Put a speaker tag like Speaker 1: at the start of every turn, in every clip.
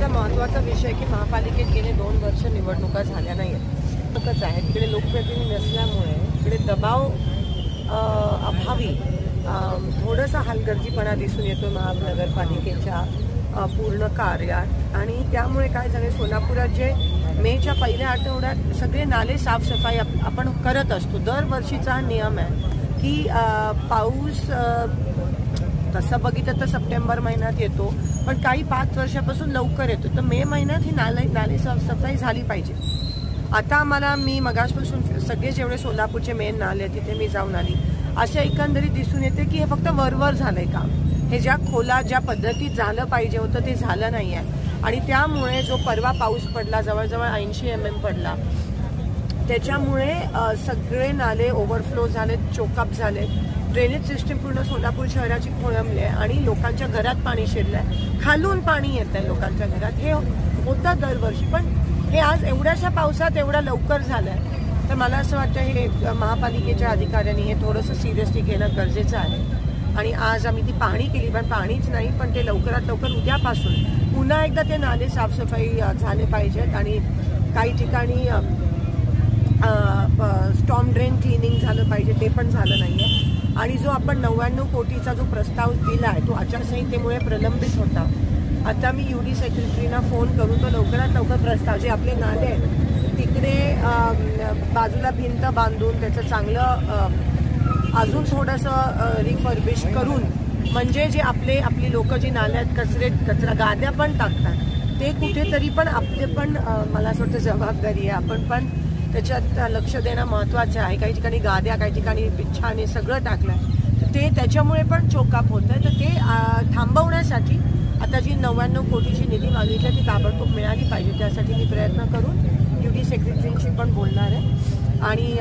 Speaker 1: आता महत्त्वाचा विषय की महापालिकेत गेले 2 वर्ष निवडणुका झाल्या नाहीत. तसंच आहे, तिकडे लोकप्रतिनिधी नसल्यामुळे तिकडे दबाव अभावी थोडासा हलगर्जीपणा दिसून येतो महानगरपालिकेच्या पूर्ण कार्यात. आणि त्यामुळे काय झाले, सोलापुरात जे मेच्या पहिल्या आठवड्यात सगळे नाले साफसफाई आपण करत असतो. दरवर्षीचा हा नियम आहे की पाऊस तसं बघितलं तर सप्टेंबर महिन्यात येतो, पण काही 5 वर्षापासून लवकर येतो. तर मे महिन्यात ही नाले साफसफाई झाली पाहिजे. आता मी मगासपासून सगळे जेवढे सोलापूरचे मेन नाले आहेत तिथे मी जाऊन आली. अशा एकंदरीत दिसून येते की हे फक्त वरवर झालंय काम. हे ज्या पद्धतीत झालं पाहिजे होतं ते झालं नाही आहे. आणि त्यामुळे जो परवा पाऊस पडला, जवळजवळ 80 mm पडला, त्याच्यामुळे सगळे नाले ओव्हरफ्लो झालेत, चोकअप झालेत. ड्रेनेज सिस्टीम पूर्ण सोलापूर शहराची खोळंबली आहे आणि लोकांच्या घरात पाणी शिरलंय, खालून पाणी येत आहे लोकांच्या घरात. हे होतं दरवर्षी, पण हे आज एवढ्याशा पावसात एवढं लवकर झालंय. तर मला असं वाटतं हे महापालिकेच्या अधिकाऱ्यांनी हे थोडंसं सिरियसली घेणं गरजेचं आहे. आणि आज आम्ही ती पाहणी केली, पण पाणीच नाही, पण ते लवकरात लवकर उद्यापासून पुन्हा एकदा ते नाले साफसफाई झाले पाहिजेत. आणि काही ठिकाणी स्टॉर्म ड्रेन क्लिनिंग झालं पाहिजे, ते पण झालं नाही आहे. आणि जो आपण 99 कोटीचा जो प्रस्ताव दिला आहे तो आचारसंहितेमुळे प्रलंबित होता. आता मी UD सेक्रेटरीना फोन करून तो लवकरात लवकर प्रस्ताव, जे आपले नाले आहेत तिकडे बाजूला भिंत बांधून त्याचं चांगलं अजून थोडंसं रिफर्बिश करून, म्हणजे जे आपली लोक जी नाल्यात कचरा गाद्या पण टाकतात ते कुठेतरी पण आपले पण मला असं वाटतं जबाबदारी आहे. आपण पण त्याच्यात लक्ष देणं महत्त्वाचं आहे. काही ठिकाणी गाद्या, काही ठिकाणी बिच्छाने सगळं टाकलं आहे, ते त्याच्यामुळे पण चोकाप होतं आहे. तर ते थांबवण्यासाठी आता जी 99 कोटीची निधी मागितली ती ताबडतोब मिळाली पाहिजे. त्यासाठी मी प्रयत्न करून UD सेक्रेटरींशी पण बोलणार आहे. आणि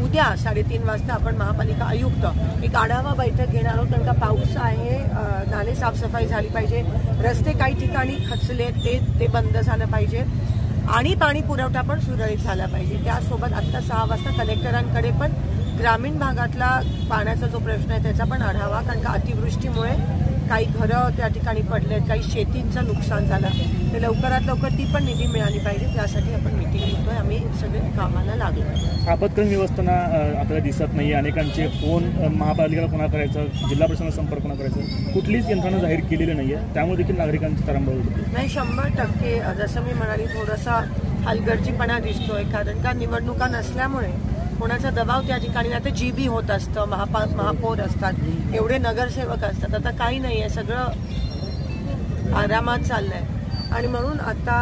Speaker 1: उद्या 3:30 वाजता आपण महापालिका आयुक्त एक आढावा बैठक घेणार आहोत. कारण का पाऊस आहे, नाले साफसफाई झाली पाहिजे, रस्ते काही ठिकाणी खचले ते बंद झालं पाहिजे आणि पाणी पुरवठा पण सुरळीत झाला पाहिजे. त्यासोबत आत्ता 6 वाजता कलेक्टरांकडे पण ग्रामीण भागातला पाण्याचा जो प्रश्न आहे त्याचा पण आढावा. कारण का अतिवृष्टीमुळे काही घरं त्या ठिकाणी पडलेत, काही शेतींचं नुकसान झालं, तर लवकरात लवकर ती पण निधी मिळाली पाहिजे. त्यासाठी आपण मीटिंग घेतोय. आम्ही सगळे कामाला लागलो.
Speaker 2: आपत्कालीन व्यवस्थापना आपल्याला दिसत नाही. अनेकांचे फोन महापालिकेला पुन्हा करायचं, जिल्हा प्रशासनाला संपर्क पुन्हा करायचं, कुठलीच यंत्रणा जाहीर केलेली नाही आहे. त्यामुळे देखील नागरिकांची तारांबळ होती.
Speaker 1: नाही, 100% जसं मी म्हणाली थोडासा हलगर्जीपणा दिसतोय. कारण का निवडणुका नसल्यामुळे कोणाचा दबाव त्या ठिकाणी आता GB होत असतं, महापौर असतात, एवढे नगरसेवक असतात. आता काही नाही आहे, सगळं आरामात चाललंय. आणि म्हणून आता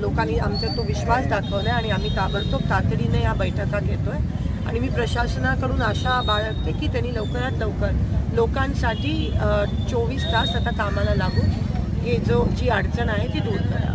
Speaker 1: लोकांनी आमचा तो विश्वास दाखवलाय आणि आम्ही ताबडतोब तातडीने या बैठका घेतोय. आणि मी प्रशासनाकडून आशा बाळगते की त्यांनी लवकरात लवकर लोकांसाठी 24 तास आता कामाला लागून जी अडचण आहे ती दूर करा.